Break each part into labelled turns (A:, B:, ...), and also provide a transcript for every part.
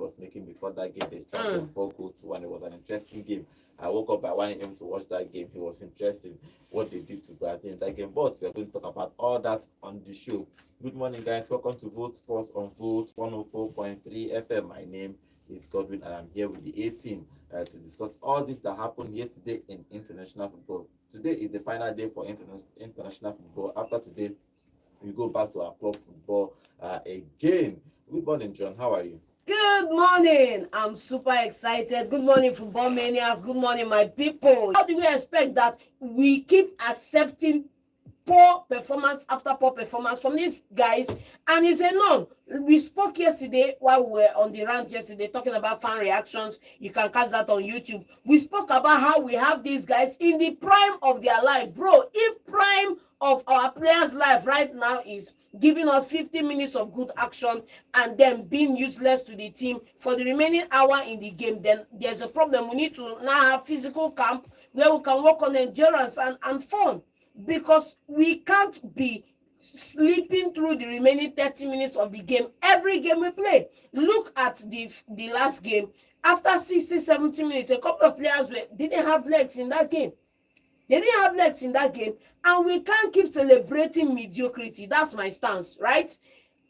A: was making before that game. They champion 4-2, and it was an interesting game. I woke up by 1 a.m. to watch that game. It was interesting what they did to Brazil in that game. But we are going to talk about all that on the show. Good morning, guys. Welcome to Vote Sports on Vote 104.3 FM. My name is Godwin, and I'm here with the A team to discuss all this that happened yesterday in international football. Today is the final day for international football. After today, we go back to our club football again. Good morning, John. How are you?
B: Good morning. I'm super excited. Good morning, football manias. Good morning, my people. How do we expect that we keep accepting poor performance after poor performance from these guys? And it's a no. We spoke yesterday while we were on the rant yesterday talking about fan reactions. You can catch that on YouTube. We spoke about how we have these guys in the prime of their life. Bro, if prime of our players' life right now is giving us 50 minutes of good action and then being useless to the team for the remaining hour in the game, then there's a problem. We need to now have physical camp where we can work on endurance and fun, because we can't be sleeping through the remaining 30 minutes of the game every game we play. Look at the last game. After 60, 70 minutes, a couple of players didn't have legs in that game. They didn't have legs in that game, and we can't keep celebrating mediocrity. That's my stance, right?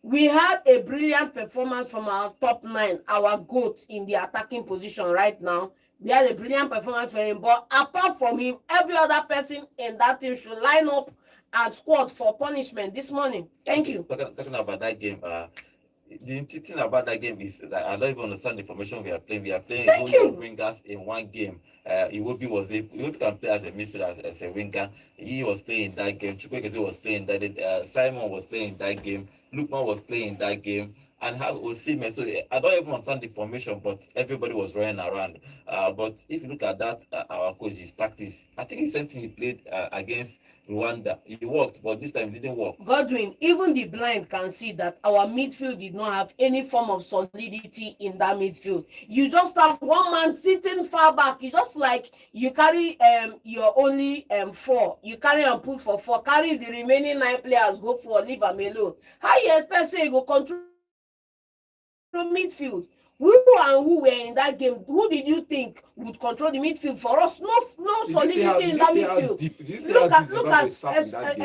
B: We had a brilliant performance from our top 9, our GOAT in the attacking position right now. We had a brilliant performance for him, but apart from him, every other person in that team should line up and squad for punishment this morning. Thank you.
A: Talking about that game, the thing about that game is that I don't even understand the formation we are playing. We are playing a whole lot of wingers in one game. Iwobi can play as a midfielder, as a winger. He was playing in that game. Chukwueze was playing that. Simon was playing in that game. Lukman was playing in that game. And how was Seaman? So I don't even understand the formation, but everybody was running around. But if you look at that, our coach's tactics, I think the same thing he played against Rwanda. It worked, but this time it didn't work.
B: Godwin, even the blind can see that our midfield did not have any form of solidity in that midfield. You just have one man sitting far back. It's just like you carry your only 4. You carry and put for 4. Carry the remaining 9 players, go for, leave them alone. How you expect say you go control midfield? Who were in that game? Who did you think would control the midfield for us? No solidity in that midfield.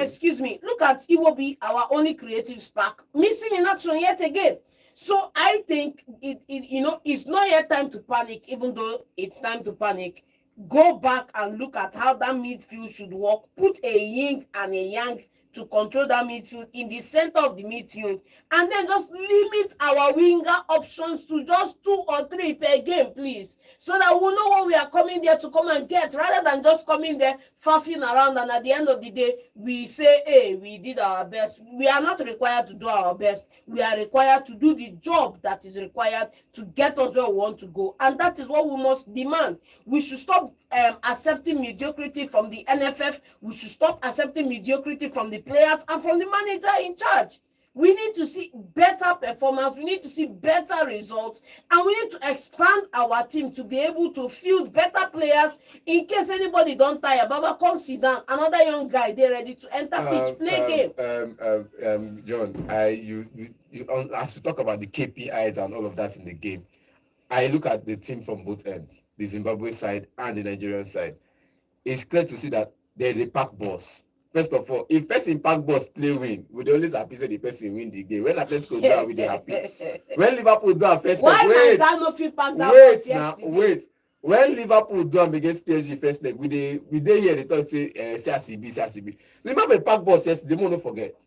B: Excuse me. Look at Iwobi, our only creative spark, missing in action yet again. So I think it's not yet time to panic, even though it's time to panic. Go back and look at how that midfield should work. Put a yin and a yang to control that midfield in the center of the midfield, and then just limit our winger options to just 2 or 3 per game, please, so that we'll know what we are coming there to come and get, rather than just coming there faffing around, and at the end of the day we say, hey, we did our best. We are not required to do our best. We are required to do the job that is required to get us where we want to go, and that is what we must demand. We should stop accepting mediocrity from the NFF. We should stop accepting mediocrity from the players and from the manager in charge. We need to see better performance. We need to see better results, and we need to expand our team to be able to field better players in case anybody don't tire. Baba, come sit down. Another young guy, they're ready to enter pitch, play game.
C: John, as we talk about the KPIs and all of that in the game, I look at the team from both ends, the Zimbabwe side and the Nigerian side. It's clear to see that there's a pack boss. First of all, if person pack boss play win, we dey always happy say the person win the game. When Atletico do, we dey happy. When Liverpool do first leg, wait. When Liverpool do against PSG first leg, we dey here they talk say CRCB. Zimbabwe pack boss yesterday, they won't forget.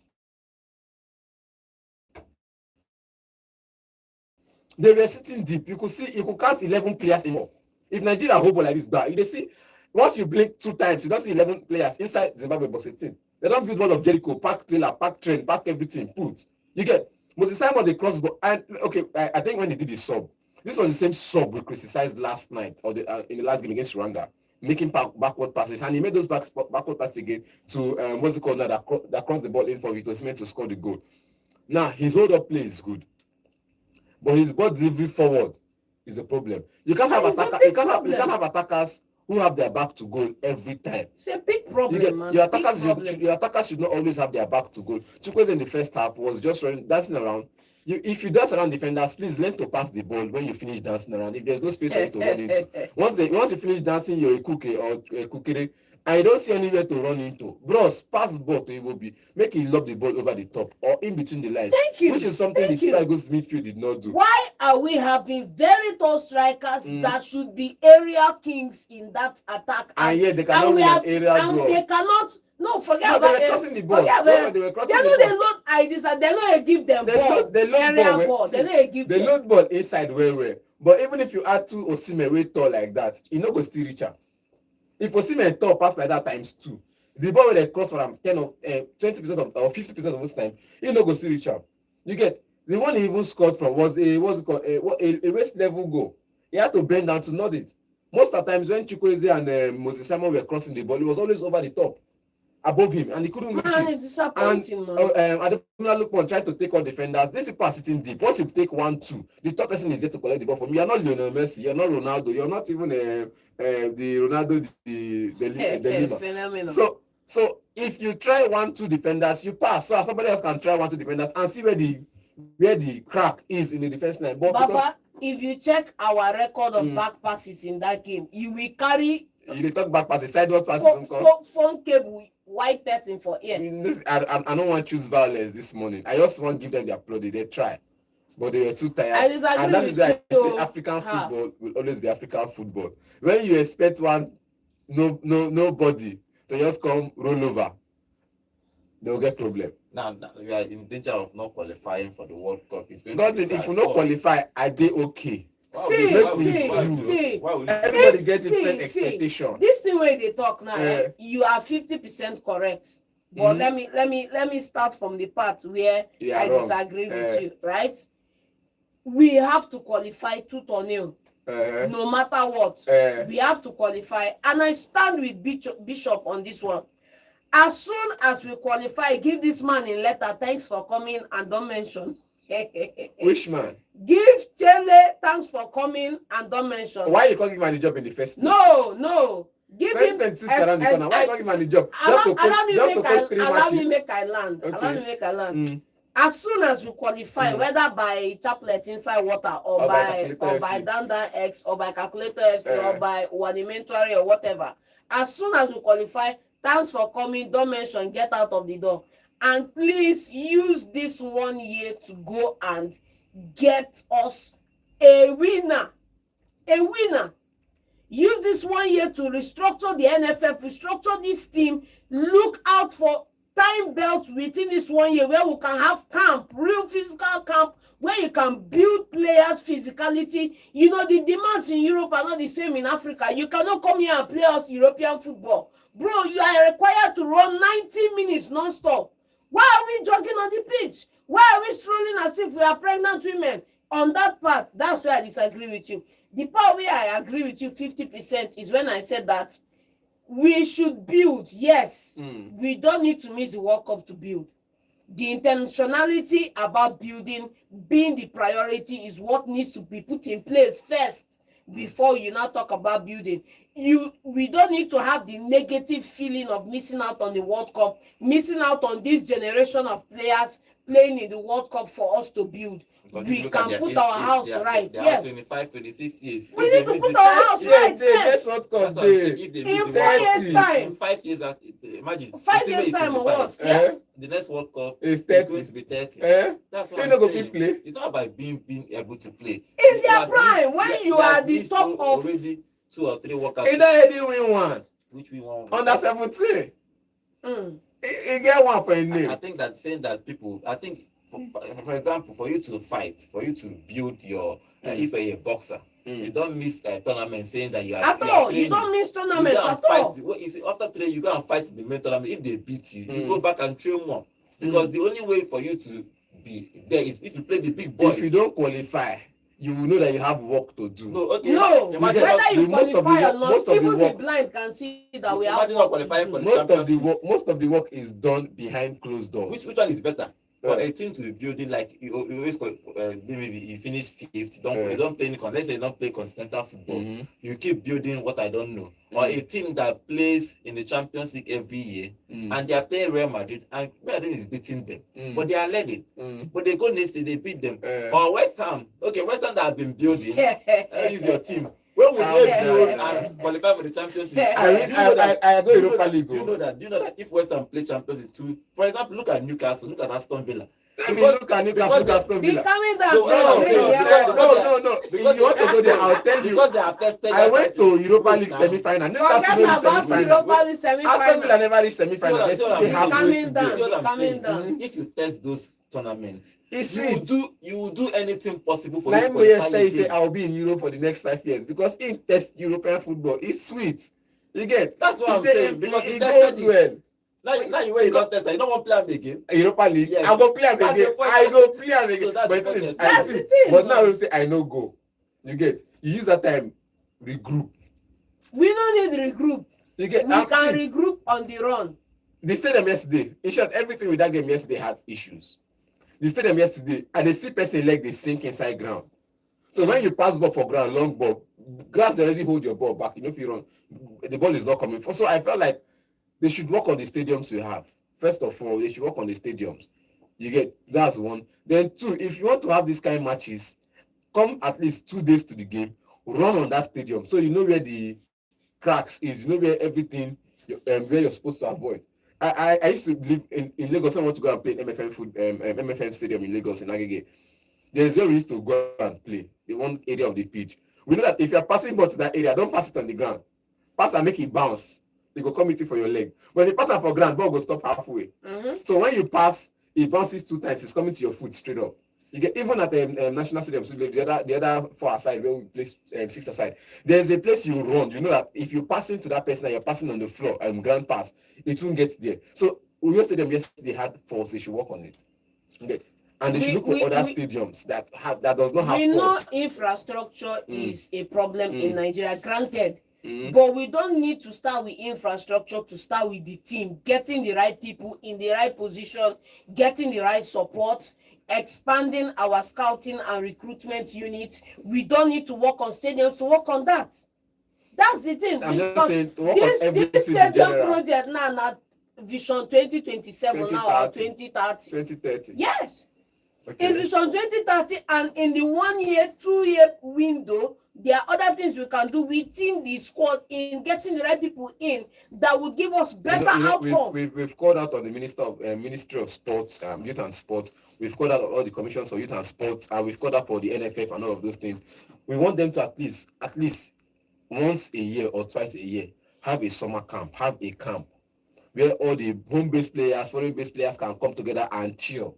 C: They were sitting deep. You could count 11 players in more. If Nigeria hold ball like this, you see. Once you blink 2 times, you don't see 11 players inside Zimbabwe box 18. They don't build one of Jericho, pack trailer, pack train, pack everything, put. You get Moses Simon, they cross ball. And okay, I think when they did the sub, this was the same sub we criticized last night or in the last game against Rwanda, making backward passes, and he made those backward passes again to what's it called now that crossed the ball in for Victor Osimhen to score the goal. Now his hold up play is good, but his ball delivery forward is a problem. You can't have attackers who have their back to goal every time.
B: It's a big problem, man.
C: Your attackers should not always have their back to goal. Chukwueze in the first half was just dancing around. if you dance around defenders, please learn to pass the ball when you finish dancing around. If there's no space for you to run into, once you finish dancing your ikuke or kukere, and you don't see anywhere to run into, bros, pass the ball to Iwobi, make him lob the ball over the top or in between the lines.
B: Thank you.
C: Which is something the Super Eagles midfield did not do.
B: Why are we having very tall strikers that should be area kings in that attack?
C: And yet they cannot win an area draw.
B: They cannot. No, forget
C: No,
B: about
C: they were crossing the ball. They were crossing
B: they
C: the
B: know
C: ball.
B: they load ideas and they know they give them ball.
C: They load
B: area
C: ball.
B: They know they give
C: They
B: them.
C: load ball inside well. But even if you add 2 Osimhen way tall like that, you no go still reach am. If Osimhen tall pass like that times 2, the ball wey dey cross for am 10 or 20% of or 50% of those time, he no go still reach am. You get the one he even scored from was a waist level goal. He had to bend down to nod it. Most of the times when Chukwueze and Moses Simon were crossing the ball, it was always over the top, above him, and he couldn't reach it.
B: It's disappointing, man.
C: Ademola Lookman tried to take on defenders. This people are sitting deep. Once you take 1-2, the top person is there to collect the ball from you. You're not Lionel Messi. You're not Ronaldo. You're not even the Ronaldo the Lima. So if you try 1-2 defenders, you pass. So somebody else can try 1-2 defenders and see where the crack is in the defense line. But
B: Baba, if you check our record of back passes in that game, you will carry.
C: You talk back passes, sideways passes.
B: Phone cable, white person for ear.
C: I don't want to choose violence this morning. I just want to give them the applaud. They try, but they were too tired. And that is why I say African football will always be African football. When you expect nobody to just come roll over, they will get problem.
A: Now we are in danger of not qualifying for the World Cup. It's going
C: to be if you not qualify, are they okay?
B: See,
C: everybody gets different expectation.
B: This thing where they talk now, you are 50% correct. But let me start from the part where I disagree with you, right? We have to qualify 2-0. No matter what, we have to qualify, and I stand with Bishop on this one. As soon as we qualify, give this man a letter, thanks for coming, and don't mention.
C: Which man?
B: Give Chele thanks for coming and don't mention.
C: Why you can't give him the job in the first place?
B: No. Give
C: first
B: him.
C: And sister around the corner. Why you can't give him the job? Allow
B: me make I land.
C: Okay.
B: Allow me make I land. As soon as we qualify, whether by chaplet inside water or by Dandan X or by Calculator FC or by Wanimentary or whatever, as soon as we qualify, thanks for coming, don't mention, get out of the door. And please use this 1 year to go and get us a winner. Use this 1 year to restructure the NFF, restructure this team, look out for time belts within this 1 year where we can have camp, real physical camp, where you can build players' physicality. You know, the demands in Europe are not the same in Africa. You cannot come here and play us European football. Bro, you are required to run 90 minutes non-stop. Why are we jogging on the pitch? Why are we strolling as if we are pregnant women? On that part, that's where I disagree with you. The part where I agree with you 50% is when I said that we should build. Yes, we don't need to miss the World Cup to build. The intentionality about building being the priority is what needs to be put in place first before you now talk about building. We don't need to have the negative feeling of missing out on the World Cup, missing out on this generation of players playing in the World Cup for us to build. We can put our house right. Yes.
A: 25, 26 years.
B: We need to put our house right.
C: Yes. What comes there?
B: In 4 years' time.
A: 5 years after, imagine.
B: 5 years' time or what? Yes.
A: The next World Cup
C: is
A: going to be 30. That's what I'm saying.
C: Play.
A: It's not about being able to play.
B: It's their prime. When you are the top of
A: already 2 or 3 World Cups.
C: He already win one.
A: Which we won.
C: Under 17. He get one for a name.
A: I think that saying that people, I think, for example, for you to fight, for you to build your, if you're a boxer, you don't miss a tournament saying that you are.
B: At all, you don't miss tournaments at all.
A: After training, you go and fight in the main tournament. If they beat you, you go back and train more. Because the only way for you to be there is if you play the big boys.
C: If you don't qualify, you will know that you have work to do.
B: No, whether you qualify or not, even the blind can see that we have work to do.
C: Most of the work is done behind closed doors.
A: Which one is better? For a team to be building, like you always call, maybe you finish fifth, you don't play let's say you don't play continental football, you keep building what I don't know. Or a team that plays in the Champions League every year, and they are playing Real Madrid, and Real Madrid is beating them, but they are leading, but they go next day, they beat them. Or West Ham that have been building, use your team. When we build and qualify for the Champions League,
C: I go Europa League.
A: Do you know that if West Ham play Champions League too, for example, look at Newcastle, look at Aston Villa.
C: Look at Newcastle, look at Aston
B: Be
C: Villa.
B: coming down.
C: No. If you want to go there, I'll tell you.
A: Because they have tested.
C: I went to Europa League semi-final. Newcastle no reach semi-final.
B: Europa League semi-final.
C: Aston Villa never reached semi-final. They still halfway to go.
B: Coming down.
A: If you test those tournaments,
C: It's
A: you will do anything possible for
C: Like
A: you to
C: me
A: qualify
C: yesterday, say
A: again.
C: I'll be in Europe for the next 5 years because in test European football is sweet. You get?
A: That's what I'm saying, because
C: it
A: it
C: goes
A: tested
C: well.
A: Now you when you don't test, you don't want to play them again.
C: Europa League,
A: Yes.
C: I go play am
A: That's
C: again.
A: the point.
C: I go play am again.
A: So that's
C: But
A: the
C: it is,
A: point.
B: That's the
C: see,
B: thing,
C: but now
B: man.
C: we say I no go. You get? You use that time regroup.
B: We don't need regroup.
C: You get?
B: We
C: And
B: can
C: see,
B: regroup on the run.
C: the stadium yesterday. In short, everything with that game yesterday had issues. The stadium yesterday, and they see person leg they sink inside ground. So when you pass ball for ground, long ball, grass already hold your ball back. You know if you run, the ball is not coming. So I felt like they should work on the stadiums we have. First of all, they should work on the stadiums. You get, that's one. Then two, if you want to have these kind of matches, come at least 2 days to the game, run on that stadium so you know where the cracks is, you know where everything, where you're supposed to avoid. I used to live in Lagos. I want to go and play MFM Stadium in Lagos in Agege. There's where we used to go and play, the one area of the pitch. We know that if you're passing ball to that area, don't pass it on the ground. Pass and make it bounce. They go come it for your leg. When you pass it for ground, ball go stop halfway. So when you pass, it bounces 2 times. It's coming to your foot straight up. You get even at the national stadium, so the other 4 aside where we play 6 aside. There's a place you run. You know that if you pass into that person, you're passing on the floor, ground pass, it won't get there. So Uyo Stadium yesterday had faults. They should work on it. Okay. And they should look for other stadiums that does not have
B: We know
C: fault.
B: infrastructure is a problem in Nigeria, granted. But we don't need to start with infrastructure to start with the team, getting the right people in the right position, getting the right support, expanding our scouting and recruitment unit. We don't need to work on stadiums to work on that. That's the thing.
C: I'm just
B: Because
C: saying, to work on everything
B: this
C: in
B: stadium
C: general.
B: project now Vision 2027 now or 2030.
C: 2030.
B: Yes.
C: Okay.
B: In Vision 2030 and in the 1 year, 2 year window, there are other things we can do within the squad in getting the right people in that will give us better outcome.
C: We've called out on the Ministry of Sports, Youth and Sports. We've called out on all the commissions for youth and sports, and we've called out for the NFF and all of those things. We want them to at least once a year or twice a year have a summer camp, have a camp where all the home-based players, foreign-based players can come together and chill.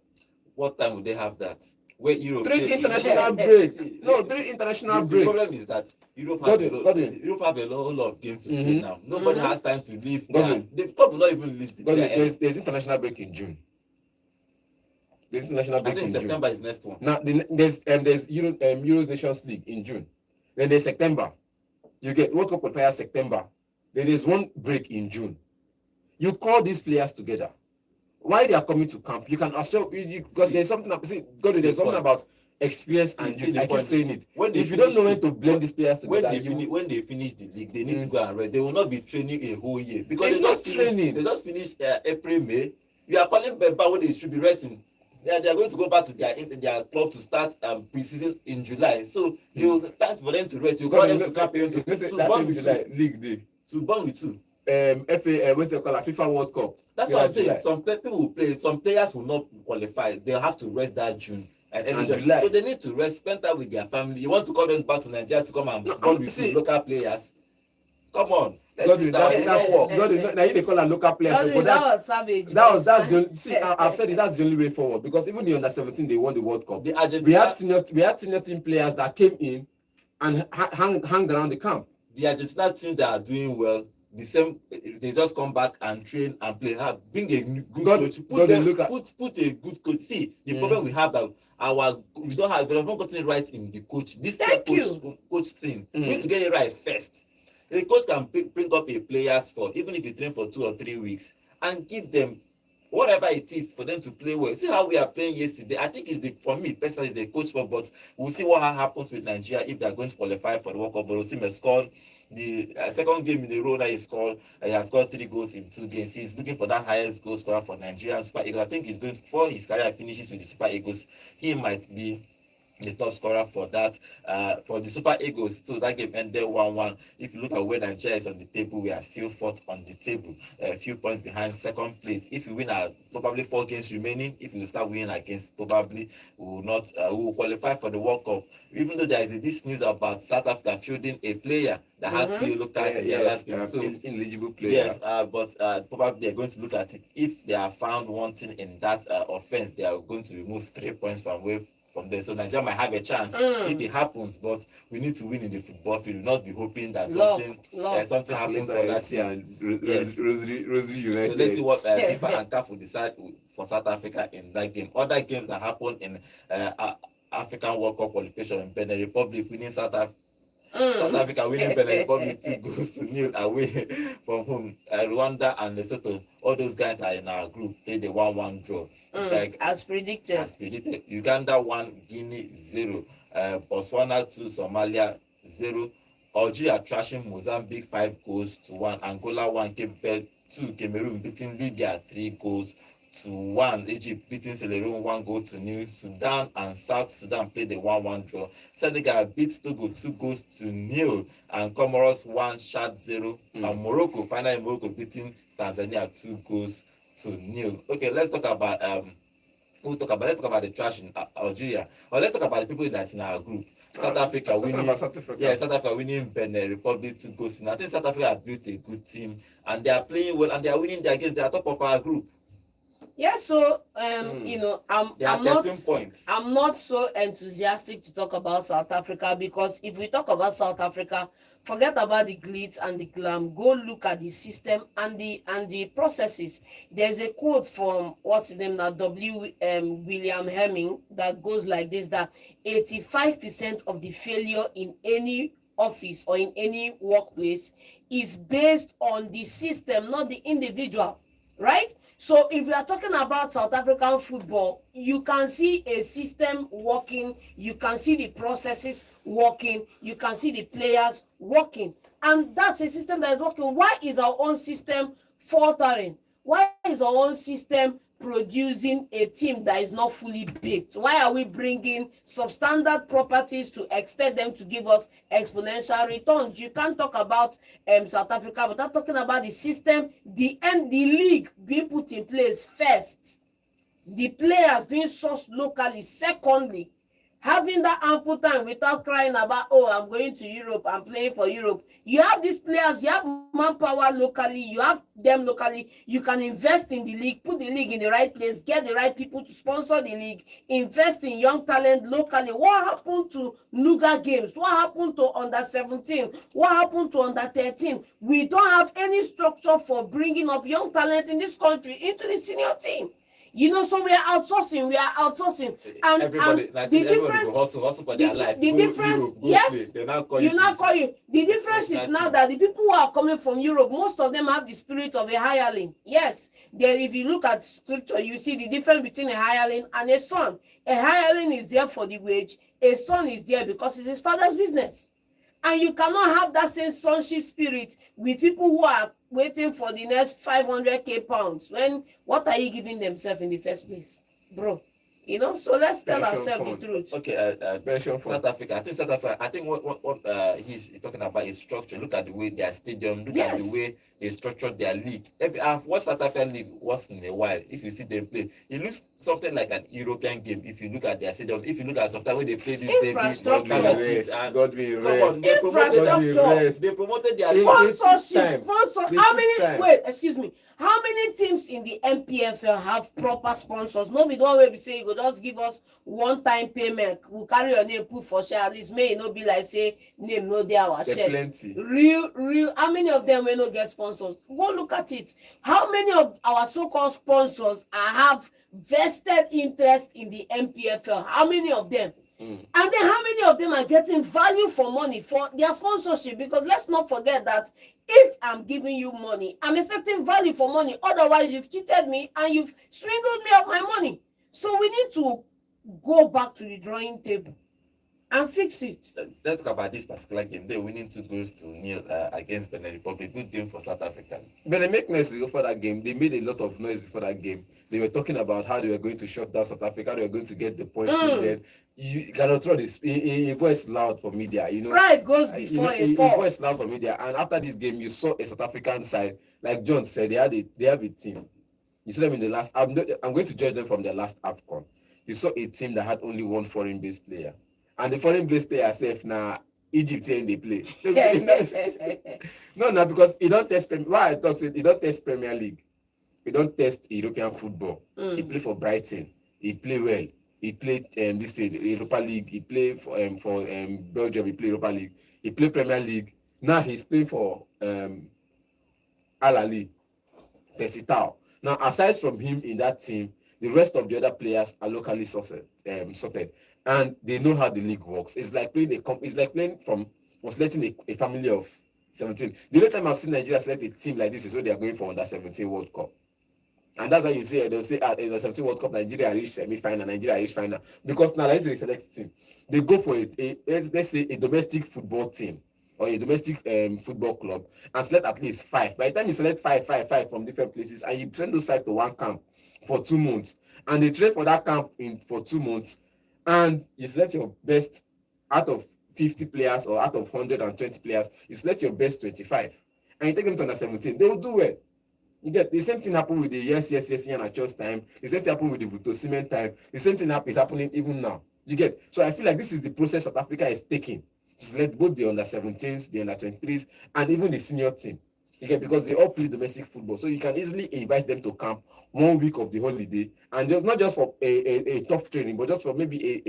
A: What time would they have that? Where Europe
C: 3 international breaks. No, 3 international
A: The
C: breaks.
A: problem is that Europe have a whole lot of games to play now. Nobody has time to leave. The club will not even list
C: There's international break in June. There's international break in June.
A: September is next one.
C: Now there's Euros Nations League in June. Then there's September. You get World Cup qualifiers September. Then there's one break in June. You call these players together. Why they are coming to camp? You can also because there's something. There's something about experience and youth. I keep saying it. If you don't know when to blend these players together,
A: when they finish the league, they need to go and rest. They will not be training a whole year because
C: it's not training.
A: They just finished April, May. You are calling them back when they should be resting. They are going to go back to their club to start pre-season in July. So you start for them to rest. You call them to camp to bond with
C: League Day.
A: To bond with you.
C: FA, what's it called? FIFA World Cup.
A: That's what I'm saying. Some people will play. Some players will not qualify. They'll have to rest that June and July. So they need to rest, spend time with their family. You want to call them back to Nigeria to come and bond with local players? Come on.
C: Now you they call them local players.
B: That was savage.
C: That's the I've said it. That's the only way forward because even the under-17 they won the World Cup. We had senior team players that came in and hang around the camp.
A: The Argentina team that are doing well. The same, they just come back and train and play. Bring a good coach. Put a good coach. See, the problem we have that we haven't gotten it right in the coach. This coach thing. We need to get it right first. A coach can bring up a players for even if you train for 2 or 3 weeks and give them whatever it is for them to play well. See how we are playing yesterday. I think for me personally, it's the coach for, but we'll see what happens with Nigeria if they are going to qualify for the World Cup. But Osimhen scored the second game in a row that he has scored 3 goals in 2 games. He's looking for that highest goal scorer for Nigerian Super Eagles. I think he's going to, before his career finishes with the Super Eagles, he might be the top scorer for that for the Super Eagles. So that game ended 1-1. If you look at where Nigeria is on the table, we are still fourth on the table, a few points behind second place. If we win our probably 4 games remaining, if we start winning against, probably we will not we will qualify for the World Cup. Even though there is this news about South Africa fielding a player that had to look at
C: so ineligible player.
A: Yes, but probably they're going to look at it. If they are found wanting in that offense, they are going to remove 3 points from there. So Nigeria might have a chance if it happens, but we need to win in the football field. We'll not be hoping that something happens for that team.
C: Rosary United.
A: So let's see what FIFA and CAF will decide for South Africa in that game. Other games that happen in African World Cup qualification in Benin Republic, winning South Africa winning Benin Republic 2-0 away from home. Rwanda and Lesotho, all those guys are in our group. Played the 1-1 draw.
B: As predicted.
A: Uganda 1, Guinea 0. Botswana 2, Somalia 0. Algeria trashing Mozambique 5-1. Angola 1, Cape Verde 2. Cameroon beating Libya 3-1. Egypt beating Cameroon 1-0. Sudan and South Sudan played the 1-1 draw. Senegal beat Togo 2-0, and Comoros 1, Chad 0. And Morocco beating Tanzania 2-0. Okay, let's talk about the trash in Algeria. Or let's talk about the people that's in our group. South Africa winning. South Africa winning Benin Republic 2-0. I think South Africa have built a good team and they are playing well and they are winning their games. They are top of our group.
B: Yeah, so you know, I'm not so enthusiastic to talk about South Africa, because if we talk about South Africa, forget about the glitz and the glam. Go look at the system and the processes. There's a quote from what's his name now, William Hemming, that goes like this: that 85% of the failure in any office or in any workplace is based on the system, not the individual. Right? So if we are talking about South African football, you can see a system working, you can see the processes working, you can see the players working. And that's a system that is working. Why is our own system faltering? Why is our own system producing a team that is not fully baked? Why are we bringing substandard properties to expect them to give us exponential returns? You can't talk about South Africa without talking about the system, the league being put in place first, the players being sourced locally secondly, having that ample time without crying about, oh, I'm going to Europe, I'm playing for Europe. You have these players, you have manpower locally, you have them locally, you can invest in the league, put the league in the right place, get the right people to sponsor the league, invest in young talent locally. What happened to Nuga games? What happened to under 17? What happened to under 13? We don't have any structure for bringing up young talent in this country into the senior team. You know, so we are outsourcing, and
A: everybody,
B: and the difference,
A: hustle for their life.
B: The difference, yes, you now call you. The difference is now that the people who are coming from Europe, most of them have the spirit of a hireling. Yes, there. If you look at scripture, you see the difference between a hireling and a son. A hireling is there for the wage. A son is there because it's his father's business. And you cannot have that same sonship spirit with people who are waiting for the next 500k pounds. What are you giving themselves in the first place, bro? You know, so let's tell ourselves the truth.
A: Okay, South Africa. I think what he's talking about is structure. Look at the way their stadium. Look at the way they structured their league. I've watched South African league once in a while. If you see them play, it looks something like an European game. If you look at their stadium, if you look at sometimes when they play this, they promoted their
B: sponsorship. How many teams in the MPFL have proper sponsors? No, we don't be saying you go just give us one-time payment. We'll carry your name, put for share. At least may it not be like say name no dey our share. Real. How many of them will not get sponsors? Go look at it. How many of our so-called sponsors have vested interest in the MPFL? How many of them? And then how many of them are getting value for money for their sponsorship? Because let's not forget that if I'm giving you money, I'm expecting value for money. Otherwise, you've cheated me and you've swindled me of my money. So we need to go back to the drawing table and fix it.
A: Let's talk about this particular game. They're winning 2-0 against Benin Republic. Good game for South Africa.
C: Benin make noise before that game. They made a lot of noise before that game. They were talking about how they were going to shut down South Africa. They were going to get the points needed. You cannot throw this. A voice loud for media. You know,
B: Pride goes before a fall.
C: A voice loud for media. And after this game, you saw a South African side, like John said, they have a team. You see them in the last. I'm going to judge them from their last Afcon. You saw a team that had only one foreign-based player. And the foreign-based player safe now Egypt here they play. No, because he don't test. Why I talk say he don't test Premier League. He don't test European football. He play for Brighton. He play well. He played this thing, Europa League. He played for Belgium. He played Europa League. He played Premier League. Now he's playing for Al Ahly, Pesitao. Now aside from him in that team, the rest of the other players are locally sorted. And they know how the league works. It's like playing selecting a family of 17. The only time I've seen Nigeria select a team like this is when they are going for under 17 World Cup. And that's why you say they'll say in the 17 World Cup, Nigeria reach semi-final, Nigeria reach final. Because now let's say they select team. They go for let's say a domestic football team or a domestic football club and select at least 5. By the time you select five from different places and you send those 5 to one camp for 2 months and they train for that camp for 2 months, and you select your best out of 50 players or out of 120 players, you select your best 25 and you take them to under 17, they will do well. You get the same thing happen with the yes and Achos time, the same thing happen with the Vuto Cement time, the same thing is happening even now. You get, so I feel like this is the process South Africa is taking to select both the under 17s, the under 23s, and even the senior team. You get, because they all play domestic football, so you can easily invite them to camp 1 week of the holiday, and just not just for a tough training, but just for maybe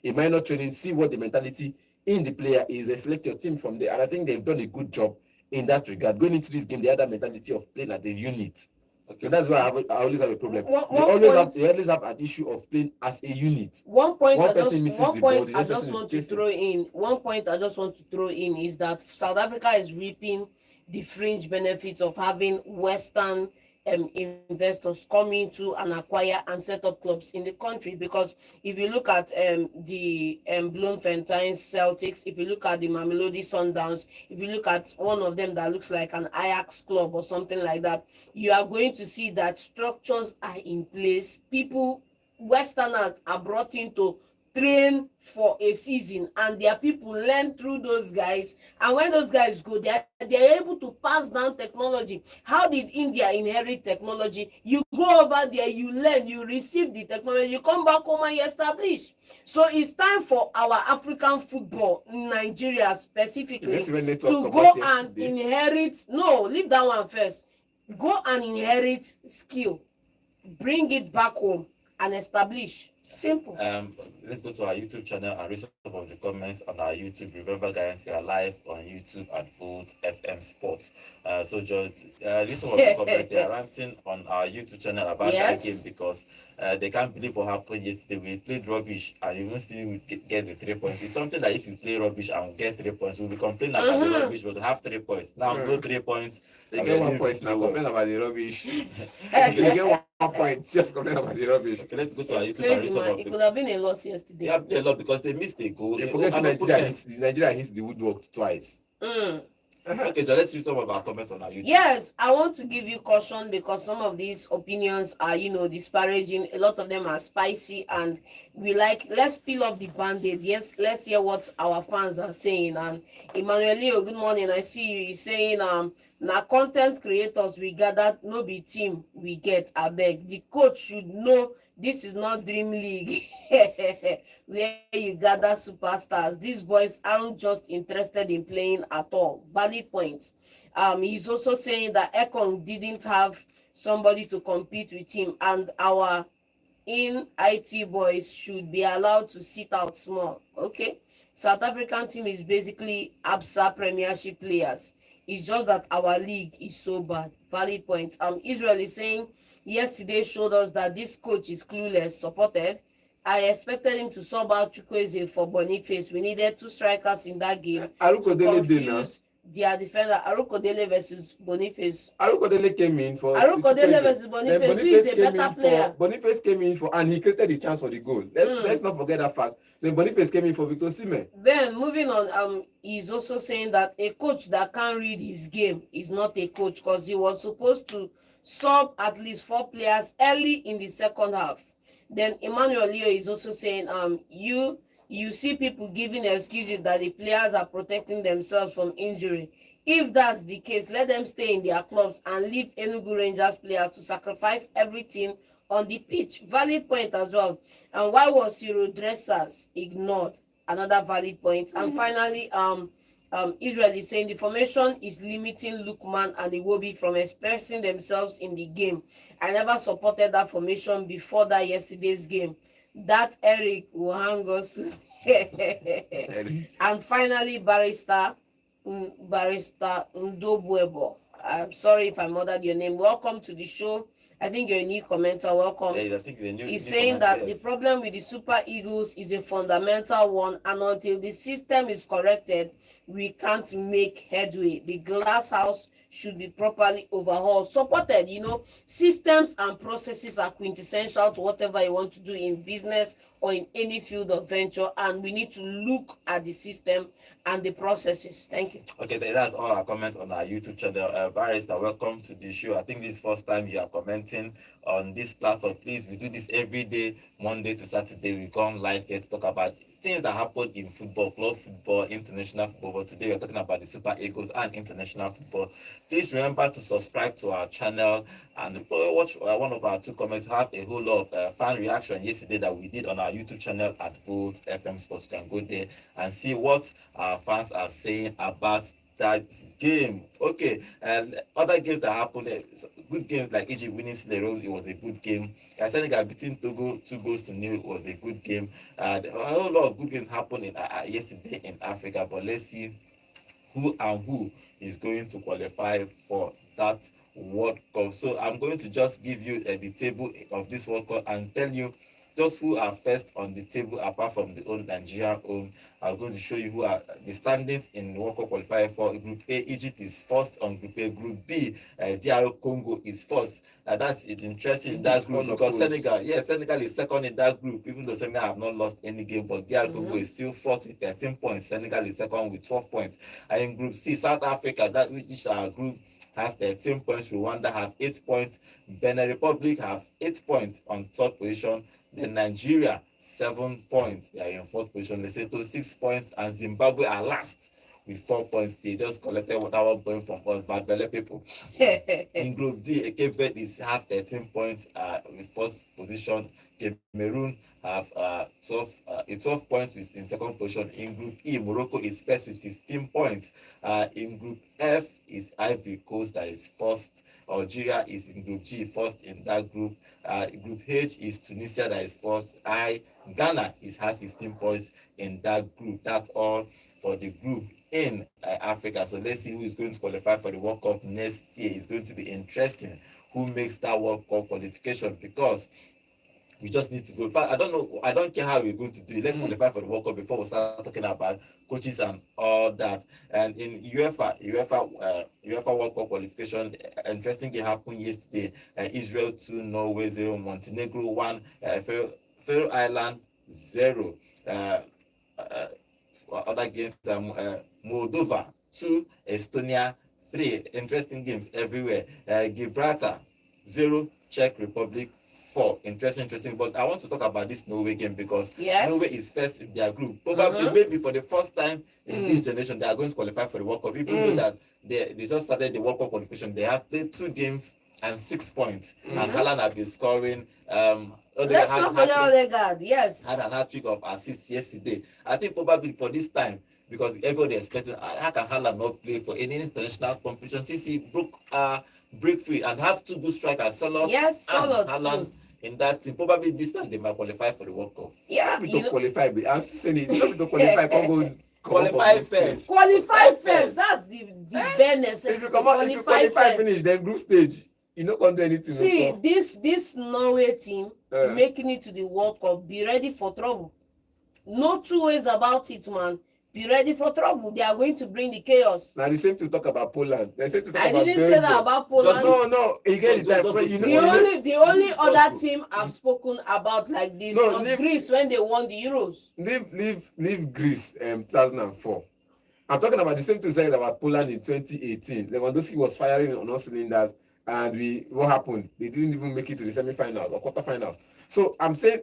C: a minor training, see what the mentality in the player is, and select your team from there. And I think they've done a good job in that regard. Going into this game, they had that mentality of playing as a unit. Okay, and that's why I always have a problem. They always have an issue of playing as a unit.
B: One point I just want to throw in is that South Africa is reaping the fringe benefits of having Western investors come into and acquire and set up clubs in the country. Because if you look at the Bloemfontein Celtics, if you look at the Mamelodi Sundowns, if you look at one of them that looks like an Ajax club or something like that, you are going to see that structures are in place. Westerners are brought in to train for a season, and their people learn through those guys, and when those guys go, they are able to pass down technology. How did India inherit technology? You go over there, you learn, you receive the technology, you come back home and you establish. So it's time for our African football in Nigeria specifically to go and inherit. No, leave that one first. Go and inherit skill, bring it back home and establish. Simple.
A: Let's go to our YouTube channel and read some of the comments on our YouTube. Remember, guys, we are live on YouTube at Volt FM Sports. So, George, read some of the comments. They are ranting on our YouTube channel about that game because they can't believe what happened yesterday. We played rubbish and you will still get the 3 points. It's something that if you play rubbish and get 3 points, we'll be complaining about the rubbish, but to have 3 points. Now, no 3 points.
C: They get 1 point now, complain about the rubbish. They get 1 point, just complain about the rubbish.
A: Okay, let's go to our YouTube and read some of
B: it could have been a loss yesterday.
A: Yeah, a lot because they missed a goal.
C: You forget Nigeria hits the woodwork twice.
A: Okay, John, let's read some of our comments on our YouTube.
B: Yes, I want to give you caution because some of these opinions are, disparaging. A lot of them are spicy, and let's peel off the band-aid. Yes, let's hear what our fans are saying. And Emmanuel Leo, good morning. I see you. He's saying, now content creators we gather, no be team we get. I beg. The coach should know this is not Dream League where you gather superstars. These boys aren't just interested in playing at all. Valid point. He's also saying that Afcon didn't have somebody to compete with him, and our IT boys should be allowed to sit out small. Okay, South African team is basically ABSA Premiership players. It's just that our league is so bad. Valid point. Israel is saying yesterday showed us that this coach is clueless, supported. I expected him to sub out Chukwueze for Boniface. We needed 2 strikers in that game
C: Aruko
B: to
C: Dele did now.
B: confuse their defender. Aruko Dele versus Boniface.
C: Aruko Dele came in for
B: Aruko Dele
C: Chukwueze.
B: versus
C: Then
B: Boniface, who is a
C: came
B: better
C: in
B: player.
C: Boniface came in for, and he created the chance for the goal. Let's not forget that fact. Then Boniface came in for Victor Osimhen.
B: Then moving on, he's also saying that a coach that can't read his game is not a coach, because he was supposed to sub at least 4 players early in the second half. Then Emmanuel Leo is also saying you see people giving excuses that the players are protecting themselves from injury. If that's the case, let them stay in their clubs and leave Enugu Rangers players to sacrifice everything on the pitch. Valid point as well. And why was Ciro Dressers ignored? Another valid point. And finally, Israel is saying the formation is limiting Lukman and Iwobi from expressing themselves in the game. I never supported that formation before that yesterday's game. That Eric will hang us. And finally, Barrister Ndobwebo. I'm sorry if I murdered your name. Welcome to the show. I think you're a new commenter. Welcome.
A: Yeah, I think
B: He's saying that the problem with the Super Eagles is a fundamental one, and until the system is corrected, we can't make headway. The glass house should be properly overhauled. Supported, systems and processes are quintessential to whatever you want to do in business or in any field of venture, and we need to look at the system and the processes. Thank you.
A: Okay, that's all our comments on our YouTube channel. Barrister, welcome to the show. I think this is the first time you are commenting on this platform. Please, we do this every day, Monday to Saturday. We come live here to talk about things that happen in football, club football, international football. But today we're talking about the Super Eagles and international football. Please remember to subscribe to our channel and watch one of our 2 comments. We have a whole lot of fan reaction yesterday that we did on our YouTube channel at Volt FM Sports. You can go there and see what our fans are saying about that game. Okay, and other games that happened, good games like Egypt winning Sierra Leone, it was a good game. Senegal beating Togo 2-0 was a good game. A whole lot of good games happened yesterday in Africa, but let's see who is going to qualify for that World Cup. So I'm going to just give you the table of this World Cup and tell you those who are first on the table apart from the Nigeria own. I'm going to show you who are the standings in World Cup qualifier for Group A. Egypt is first on Group A. Group B, DR Congo is first. That's interesting in that group because Senegal is second in that group, even though Senegal have not lost any game, but DR Congo is still first with 13 points. Senegal is second with 12 points. And in Group C, South Africa, which is our group, has 13 points. Rwanda have 8 points. Benin Republic have 8 points on third position. Then Nigeria 7 points. They are in fourth position. Lesotho 6 points, and Zimbabwe are last with 4 points. They just collected that 1 point from us, bad belly people. In Group D, Cape Verde have 13 points with first position. Cameroon have 12 points in second position. In Group E, Morocco is first with 15 points. In Group F is Ivory Coast that is first. Algeria is in Group G first in that group. Group H is Tunisia that is first. Ghana has 15 points in that group. That's all for the group in Africa. So let's see who is going to qualify for the World Cup next year. It's going to be interesting who makes that World Cup qualification, because we just need to go. In fact, I don't care how we're going to do it. Let's qualify for the World Cup before we start talking about coaches and all that. And in UEFA World Cup qualification, interesting game happened yesterday. Israel 2, Norway 0, Montenegro 1, Faroe Island 0. Other games, Moldova 2, Estonia 3. Interesting games everywhere. Gibraltar 0, Czech Republic 4. Interesting. But I want to talk about this Norway game because Norway is first in their group. Probably maybe for the first time in this generation, they are going to qualify for the World Cup. Even though that they just started the World Cup qualification, they have played 2 games and 6 points. And Haaland have been scoring.
B: Let's not forget Odegaard. Yes.
A: Had an hat-trick of assists yesterday. I think probably for this time, because everybody expected, how can Haaland not play for any international competition since he break free and have 2 good strikers, Salah and Haaland in that team. Probably this time they might qualify for the World Cup.
B: Yeah,
C: qualify. I'm saying it's not to qualify.
A: Qualify first.
B: Qualify first. That's the bare necessity.
C: If you qualify finish, then group stage. You no come do anything.
B: See,
C: no
B: this Norway team making it to the World Cup, be ready for trouble. No two ways about it, man. Be ready for trouble. They are going to bring the chaos.
C: Now the same to talk about Poland. The same to talk
B: I
C: about
B: didn't say that about Poland.
C: No. Again,
A: Just- just-
C: you
A: just-
C: know,
B: The only other team I've spoken about like this
C: No,
B: was
C: leave-
B: Greece when they won the Euros.
C: leave Greece 2004. I'm talking about the same thing said about Poland in 2018. Lewandowski was firing on all cylinders, and what happened? They didn't even make it to the semi-finals or quarter-finals. So I'm saying,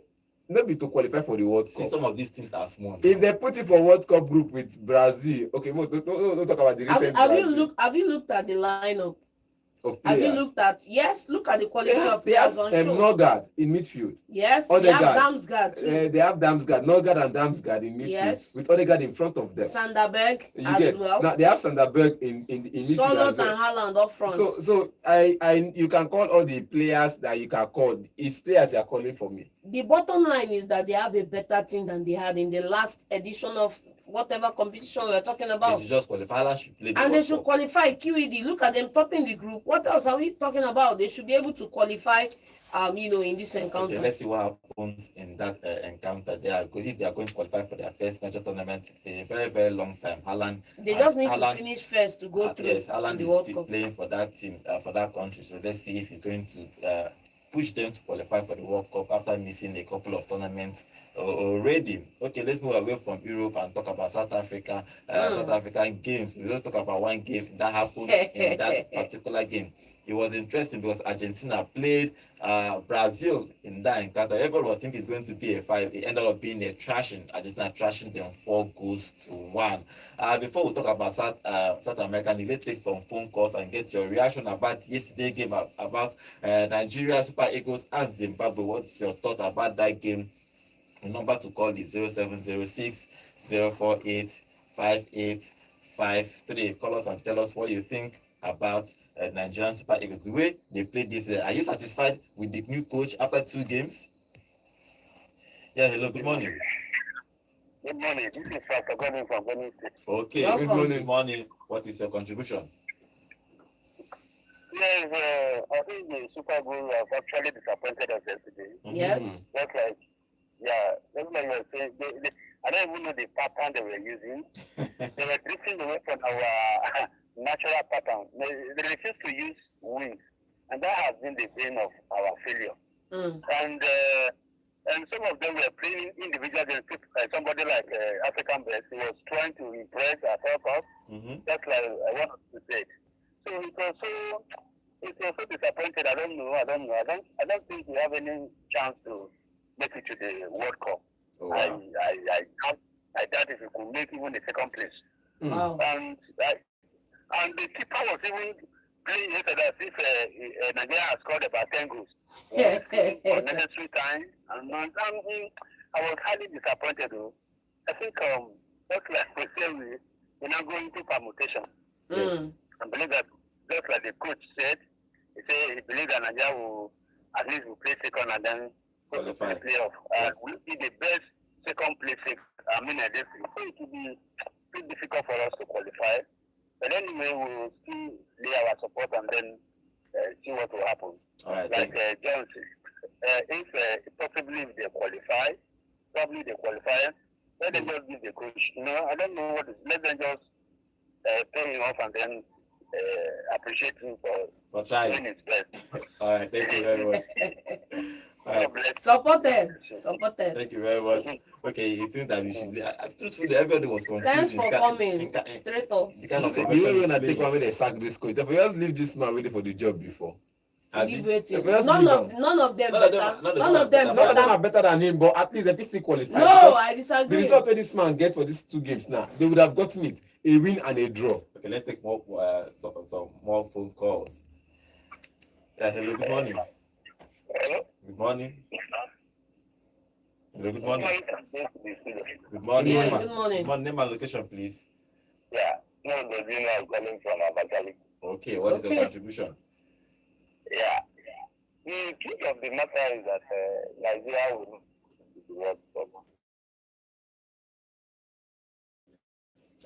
C: not be to qualify for the World
A: See,
C: Cup.
A: some of these teams are small.
C: If they put it for World Cup group with Brazil, okay, don't talk about the recent.
B: Have you looked at the lineup?
C: Of
B: Have
C: players.
B: you looked at look at the quality of
C: They have
B: players on show.
C: Nørgaard in midfield.
B: Yes, they have Damsgaard too.
C: They have Nørgaard and Damsgaard in midfield.
B: Yes.
C: With Odegaard in front of them.
B: Sanderberg
C: You
B: as
C: get
B: well.
C: now they have Sanderberg in midfield
B: Solot
C: as well.
B: and Haaland up front.
C: So I you can call all the players that you can call. It's players you are calling for me.
B: The bottom line is that they have a better team than they had in the last edition of whatever competition we're talking
A: They
B: about.
A: should just qualify. Haaland should play the
B: And they
A: World
B: should
A: Cup.
B: qualify. QED, look at them topping the group. What else are we talking about? They should be able to qualify in this encounter.
A: Okay, let's see what happens in that encounter. If they are going to qualify for their first major tournament in a very, very long time. Haaland.
B: They just need to finish first to go through
A: Yes, Haaland
B: the
A: is
B: World
A: still
B: Cup.
A: playing for that team, for that country. So let's see if he's going to push them to qualify for the World Cup after missing a couple of tournaments already. Okay, let's move away from Europe and talk about South Africa. South African games. We don't talk about one game that happened in that particular game. It was interesting because Argentina played Brazil in that encounter. Everyone was thinking it's going to be a 5. It ended up being a thrashing. Argentina thrashing them 4-1. Before we talk about South America, let's take some phone calls and get your reaction about yesterday's game, about Nigeria, Super Eagles, and Zimbabwe. What's your thought about that game? The number to call is 0706 048 5853. Call us and tell us what you think about Nigerian Super Eagles, the way they played this. Are you satisfied with the new coach after 2 games? Yeah, hello, good morning.
D: Good morning. This is Pastor Gordon from Benin State.
A: Okay,
B: Welcome.
A: good morning. What is your contribution?
D: Yes, I think the Super Eagles have actually disappointed us yesterday.
B: Yes.
D: Just like you were saying, I don't even know the pattern they were using. They were drifting away from our natural pattern. They refused to use wings, and that has been the bane of our failure. And some of them were playing individual games. Somebody like African Best, he was trying to impress our thought. That's like I wanted to say. So it was so disappointed. I don't know. I don't think we have any chance to make it to the World Cup.
A: Oh, wow.
D: I doubt if we could make even the second place.
B: Wow.
D: And the keeper was even playing yesterday as if Nigeria has scored about 10 goals. For necessary time. And I was highly disappointed though. I think just like we say, we're not going to permutation.
A: Yes.
D: I believe that just like the coach said, he said he believes that Nigeria will at least will play second and then go to the playoff. Will be the best second place. This it will be pretty difficult for us to qualify. But anyway, we will still lay our support and then see what will happen.
A: All right.
D: Like John said, if possibly if they qualify, probably they qualify, let them just give the coach. I don't know what is. Let them just pay him off and then appreciate him for
A: trying
D: doing his best.
A: All right, thank you very much.
B: Supported.
A: Thank you very much. Okay, you think that we should? Truthfully, everybody was confused.
B: Thanks for coming. Straight up.
A: The kind of
C: The way when I take one when they sack this coach, if we just leave this man waiting for the job before.
B: Give waiting.
C: If we just
B: None
C: leave
B: of them
A: None of them
B: better. None of them
C: None of them
B: better.
C: are better than him, but at least if he still qualified.
B: No, I
C: The
B: disagree.
C: result where this man get for these 2 games now, they would have gotten it, a win and a draw.
A: Okay, let's take more some more phone calls. Yeah, hello, good morning.
D: Hello?
A: Good morning. Hello, good morning. Good
B: Yeah,
A: morning.
B: good morning.
A: Name and location, please.
D: Yeah, no, the junior is coming from Abatali.
A: Okay, what is your
B: Okay.
A: contribution?
D: Yeah. The truth of the matter is that Nigeria will not be the World Cup.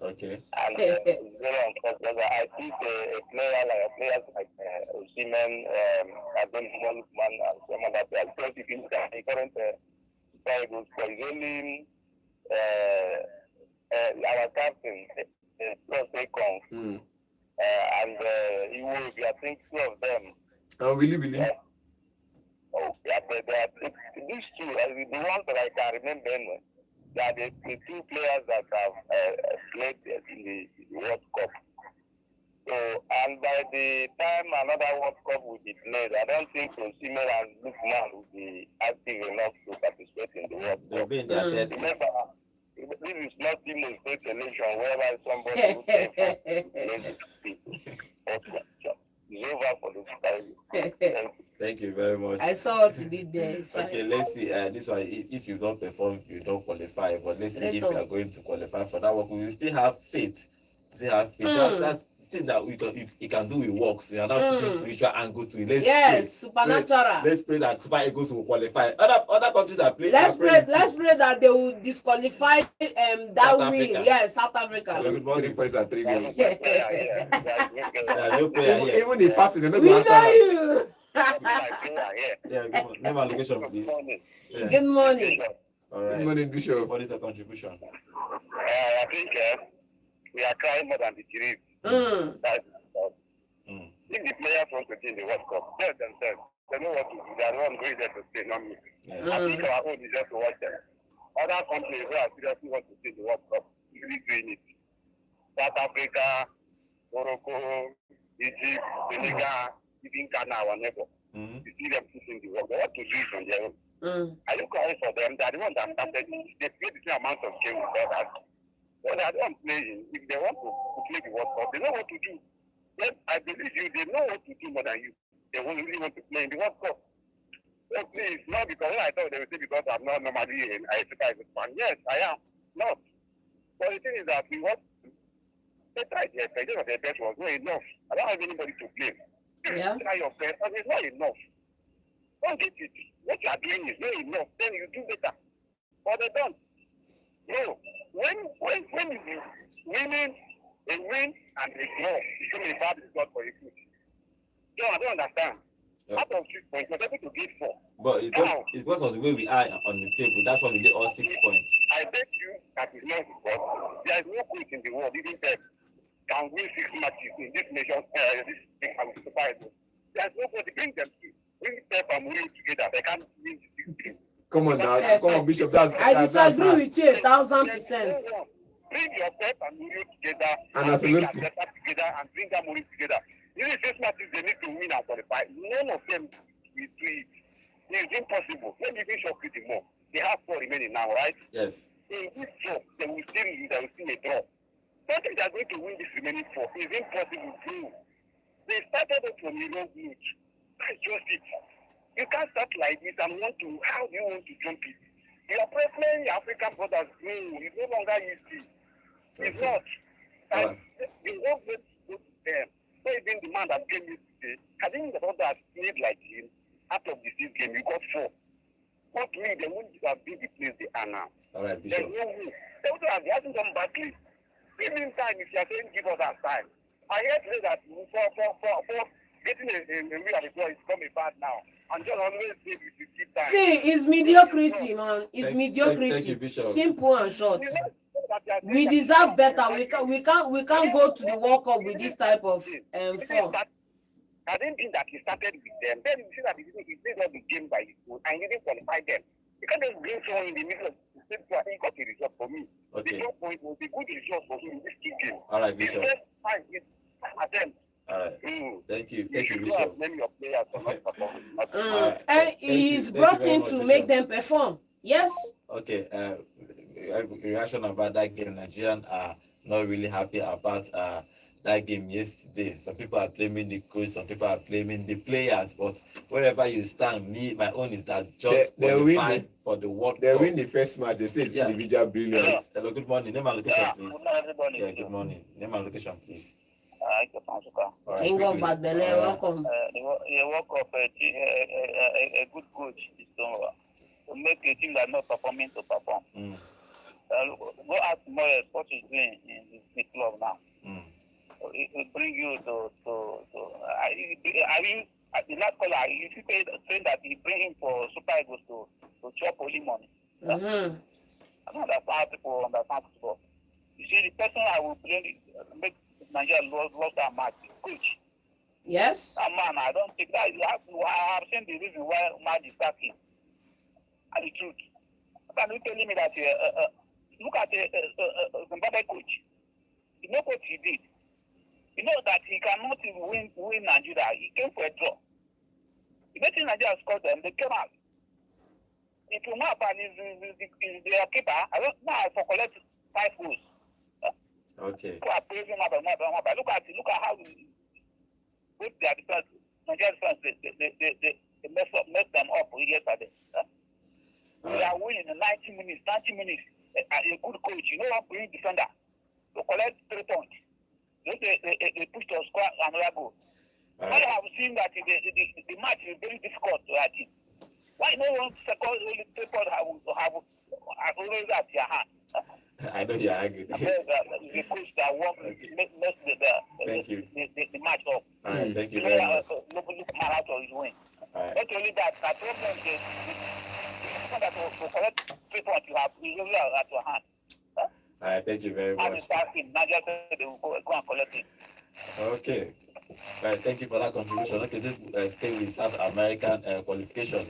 A: Okay.
D: And it's very unfortunate. I think players like Osimhen, Ademola Lookman, and some other players. Because if you look at the current Super Eagles, it's only our captain, Afcon, and he will be, I think, two of them.
C: And really.
D: Oh, yeah, but these two, the ones that I can remember, anyway, they are the two players that have played in the World Cup. So, and by the time another World Cup will be played, I don't think Osimhen and Lookman will be active enough to participate in the World
A: They'll
D: Cup.
A: be in their 30s.
D: Remember, this is not Imo State election whereby somebody who came from it's over for the Super.
A: Thank you very much.
B: I saw what you did there. It's
A: Okay,
B: fine.
A: let's see. This one, if you don't perform, you don't qualify. But let's see if you are going to qualify for that work. We will still have faith. That's the thing that we can do with works. We are not putting spiritual angle to it. Let's pray.
B: Supernatural.
A: Let's pray that Super Eagles will qualify. Other countries are playing.
B: Let's pray that they will disqualify that win.
A: Africa.
B: Yes, South Africa.
C: Hello, good morning. 3 points and 3 goals.
A: No prayer here.
C: Even the fasting, they're not
B: We
C: going to
B: know
C: answer.
B: you.
A: Yeah, good morning. Name and location, please. Yeah.
B: Good morning.
A: All right.
C: Good morning, Bishop.
A: What is the contribution?
D: I think we are crying more than the grief. That's if the players want to be in the World Cup, tell themselves, they know what to do. They are the ones going there to stay, not me. I think our own is just to watch them. Other countries who are seriously want to stay in the World Cup, really doing it. South Africa, Morocco, Egypt, Senegal, even Ghana, our neighbor. You see them pushing the World Cup. They want to do it on their own. Are you crying for them? They are the ones that started it. They play the same amount of games with others. But they are the ones playing. If they want to play the World Cup, they know what to do. Yes, I believe you, they know what to do more than you. They won't really want to play in the World Cup. So please, not because when I thought they would say because I'm not normally an Africa fan. Yes, I am. Not. But the thing is that we want they tried their best. Their best was not enough. I don't have anybody to blame.
B: Yeah.
D: Try your best, and it's not enough. Don't get it. What you are doing is not enough. Then you do better. But they don't. No. When you winning a win and a draw, it's going to be bad result for you. So I don't understand.
A: Yeah.
D: Out of 6 points, you're able to get 4.
A: But it's because of the way we are on the table. That's why we get all 6 points.
D: I bet you that is not because there is no coach in the world, even Pep, can win 6 matches in this nation, this thing and Super Eagles. There's nobody bring them to. Bring Pep and Mourinho together. They can't win the 6 games.
C: Come on now, come on, Bishop.
B: I disagree with you 1,000%.
D: Bring your Pep and Mourinho together,
C: And
D: bring
C: Ancelotti
D: Arteta together, and bring that Mourinho together. These 6 matches they need to win and qualify. None of them will do it. It's impossible. Let me even shock you the more. They have 4 remaining now, right?
A: Yes.
D: In this draw, they will still lose. They will still a draw. Don't think they are going to win this remaining 4. It's impossible to. They started it from Euro Group. That's just it. You can't start like this and want to. How do you want to jump it? You are playing your African brothers. No, it's no longer easy. It's not. And the whole way to go to them. So even the man that came yesterday, I think the brother has played like him. Out of the 6 game, you got 4. What me, they won't have been the place they are now.
A: All right,
D: There's
A: Bishop.
D: no way. They would have hasn't done badly. Even time, if you are saying give us that time. I heard say that for getting a real at the door is becoming bad now. And just always say we should keep time.
B: See, it's mediocrity, man. It's
A: Thank
B: mediocrity.
A: you, Bishop.
B: Simple and short.
D: You know that they are
B: We
D: saying
B: deserve
D: that-
B: better. We can't go to the World Cup with this type of form.
D: I didn't think that he started with them. Then you see that he played all the game by his own and he didn't qualify them. You can't just bring someone in the middle of the same time. He got a result for me.
A: Okay.
D: The 4 point was a good result for him in this 2 games.
A: All right,
D: His
A: Bishop.
D: first time, his attempt.
A: All right. Thank you,
D: You
A: Bishop.
D: have many of players are not performing.
B: And he's brought in to make them perform. Yes.
A: Okay. Reaction about that game. Nigerians are not really happy about that game yesterday. Some people are blaming the coach, some people are blaming the players, but wherever you stand, my own is that just
C: they
A: qualify for the World
C: they
A: Cup.
C: win the first match. They say it's individual brilliance.
A: Yes. Hello, good morning. Name and location, please.
D: Good morning, everybody.
A: Yeah, good morning. Name and location, please.
D: All right,
B: King of Bad Belle, welcome.
D: the work of a good coach is to make a team that not performing to perform. go ask Morris what he's doing in the club now. It will bring you to the last caller, you see saying that he bring him for Super Eagles to chop only money. I don't understand how people understand football. You see, the person I will blame make Nigeria lost that match, coach.
B: Yes.
D: That man, I don't think that I have seen the reason why match is starting. And the truth. Can you tell me that look at the Zimbabwe coach? You know what he did? You know that he cannot even win Nigeria. He came for a draw. Imagine Nigeria scored them, they came out. If you map and is their keeper, I don't know for collect 5 goals.
A: Okay.
D: People are praising map. Look at how both their defense, Nigeria defense, they mess them up yesterday. They are winning in 90 minutes. A good coach, you know what, bring defender to collect 3 points. They push to score another goal. I have seen that the match is very difficult to achieve. Why no one second only 3 points have always at your hand?
A: I know you're angry.
D: The coach that won mess the match up.
A: All right, thank you very much.
D: Look Marato is win. Not only that, problem is that to collect 3 points you have at your hand.
A: All right, thank you very much.
D: Nigeria said they will go and collect it.
A: Okay. All right, thank you for that contribution. Okay, this stay with South American qualification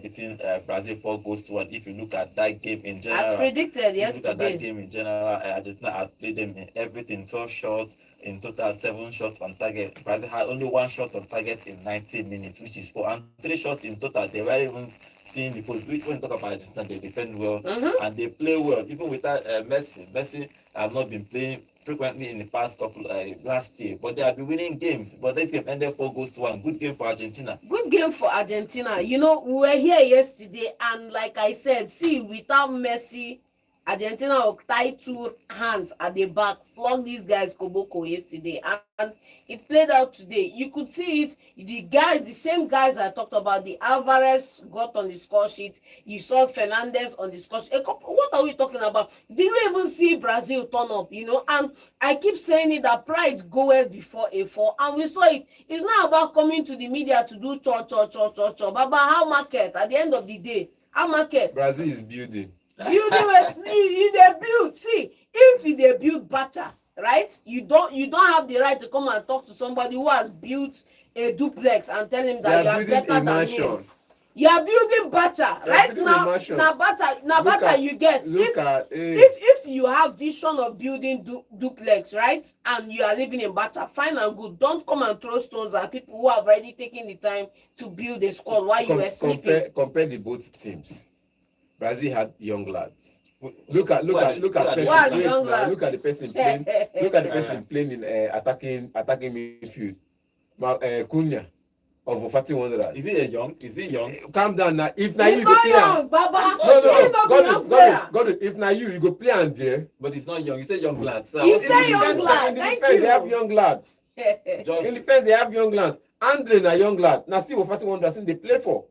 A: between Brazil 4-1. If you look at that game in general,
B: as predicted yesterday.
A: Look at that game in general, Argentina outplayed them in everything. 12 shots in total, 7 shots on target. Brazil had only 1 shot on target in 90 minutes, which is 4, and 3 shots in total. They weren't even seeing the post. When you talk about Argentina, they defend well and they play well, even without Messi. Messi have not been playing frequently in the past couple last year, but they have been winning games. But this game ended 4-1. Good game for Argentina.
B: Good game for Argentina. You know, we were here yesterday, and like I said, see, without Messi, Argentina will tie 2 hands at the back, flog these guys Koboko yesterday, and it played out today. You could see it. The same guys I talked about, the Alvarez got on the score sheet. You saw Fernandez on the score sheet. What are we talking about? Did we even see Brazil turn up? You know, and I keep saying it that pride goeth before a fall, and we saw it. It's not about coming to the media to do cho, but about how market at the end of the day. How market?
C: Brazil is building.
B: They build. See, if they build better, right? You don't have the right to come and talk to somebody who has built a duplex and tell him that you are better than him. You are building better, right? Now better you get. If you have vision of building duplex, right, and you are living in better, fine and good. Don't come and throw stones at people who have already taken the time to build a squad while you were sleeping.
C: Compare the both teams. Brazil had young lads. Look at the person playing. Look at the person playing in attacking midfield. Cunha of Fatty Wanderers.
A: Is he young?
C: Calm down now. If now
B: you go play young, Baba.
C: God, if now you go play and there.
A: But he's not young. He said young lads.
B: He said young lads.
C: In the defense, they have young lads. In the defense, they have young lads. Andre na young lad. Now still for Fatty Wanderers, they play for.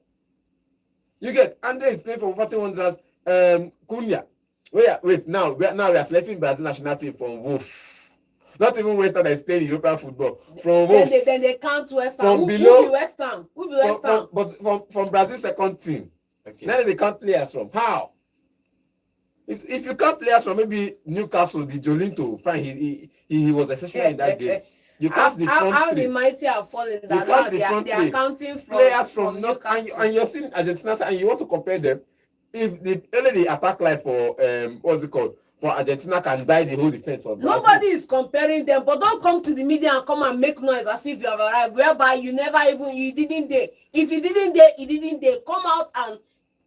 C: You get Andre is playing for Fatty Wanderers. Cunha. Wait, now we are selecting Brazil national team from Wolf. Not even West Ham is playing European football. From Wolf.
B: Then they count West Ham.
C: Who be
B: West Ham?
C: But from Brazil's second team. Okay. Then they count players from. How? If you count players from maybe Newcastle, the Jolinto, fine, he was exceptional in that game. You count the front
B: how
C: three.
B: The mighty are falling that now they are counting
C: players from Newcastle. And you're seeing Argentina and you want to compare them. If the attack line for what's it called? For Argentina can die the whole defense of Brazil.
B: Nobody is comparing them, but don't come to the media and come and make noise as if you have arrived, whereby you didn't dare. If you didn't dare, come out and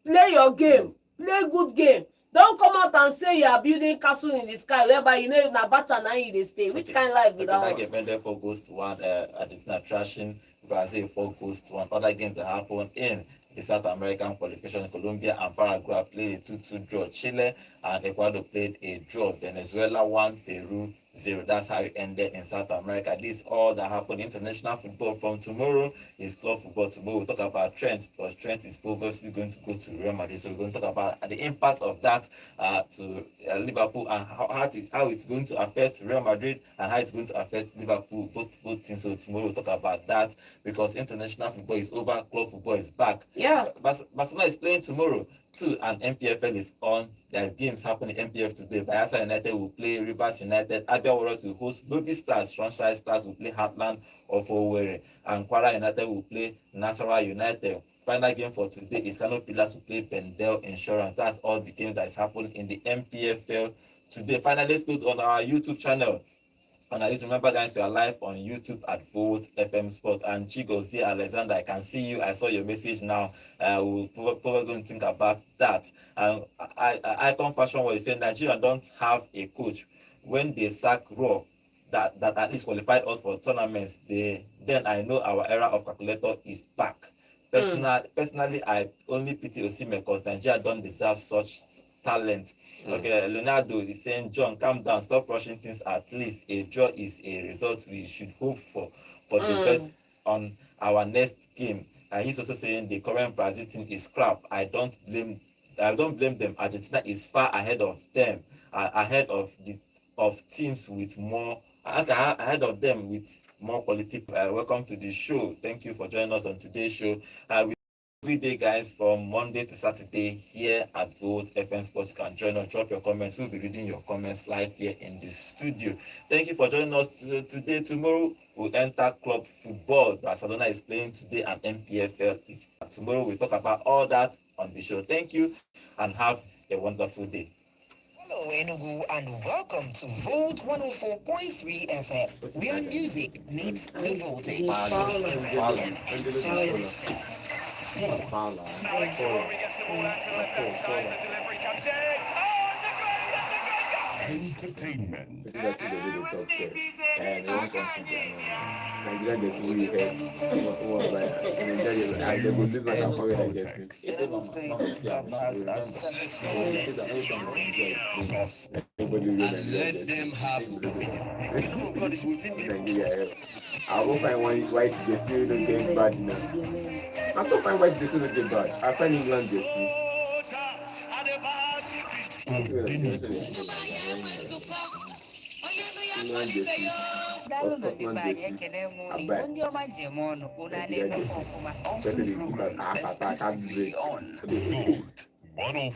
B: play your game, play good game. Don't come out and say you are building castle in the sky, whereby you know na bacha na you dey stay. Which kind of life be that one?
A: That game ended 4-1. Argentina trashing Brazil 4-1. Other games that happened in the South American qualification, Colombia and Paraguay played a 2-2 draw. Chile and Ecuador played a draw. Venezuela won, Peru 0. That's how it ended in South America. This is all that happened. International football from tomorrow is club football. Tomorrow we'll talk about Trent, because Trent is obviously going to go to Real Madrid. So we're going to talk about the impact of that to Liverpool, and how it's going to affect Real Madrid and how it's going to affect Liverpool, both teams. So tomorrow we'll talk about that, because international football is over, club football is back.
B: Yeah.
A: Barcelona is playing tomorrow too, and MPFL is on. There's games happening in MPF today. Bayelsa United will play Rivers United. Abia Warriors will host Lobby Stars. Sunshine Stars will play Heartland of Owerri. And Kwara United will play Nasarawa United. Final game for today is Kano Pillars will play Pendel Insurance. That's all the games that is happening in the MPFL today. Finally, let's go on our YouTube channel. And I remember, guys, we are live on YouTube at Volt FM Sport. And Chigozie Alexander, I can see you. I saw your message now. We'll probably going to think about that. And Icon Fashion was saying Nigeria don't have a coach. When they sack Raw, that at least qualified us for tournaments, then I know our era of calculator is back. Personally, I only pity Osimhen, because Nigeria don't deserve such talent. Okay, Leonardo is saying, John, calm down, stop rushing things. At least a draw is a result we should hope for the best on our next game. And he's also saying the current Brazil team is crap. I don't blame them. Argentina is far ahead of them, ahead of teams with more, ahead of them with more quality. Welcome to the show. Thank you for joining us on today's show. Every day, guys, from Monday to Saturday here at Volt FM Sports. You can join us, drop your comments. We'll be reading your comments live here in the studio. Thank you for joining us today. Tomorrow we'll enter club football. Barcelona is playing today and MPFL is back. Tomorrow we'll talk about all that on the show. Thank you and have a wonderful day.
E: Hello, Enugu, and welcome to Volt 104.3 FM, where music meets the voltage.
F: Alex Iwobi gets the ball out to the left-hand side. The delivery comes in. Oh, it's a great
C: Entertainment.
A: And it won't come to
G: Nigeria just really had was like Nigeria I the this was how we like
F: Let them have dominion. God is within
G: Nigeria. I won't find one white jersey don't get bad enough. I can't find white jersey don't get bad. I find England jersey.
E: Also, programs exclusively on Volt 104.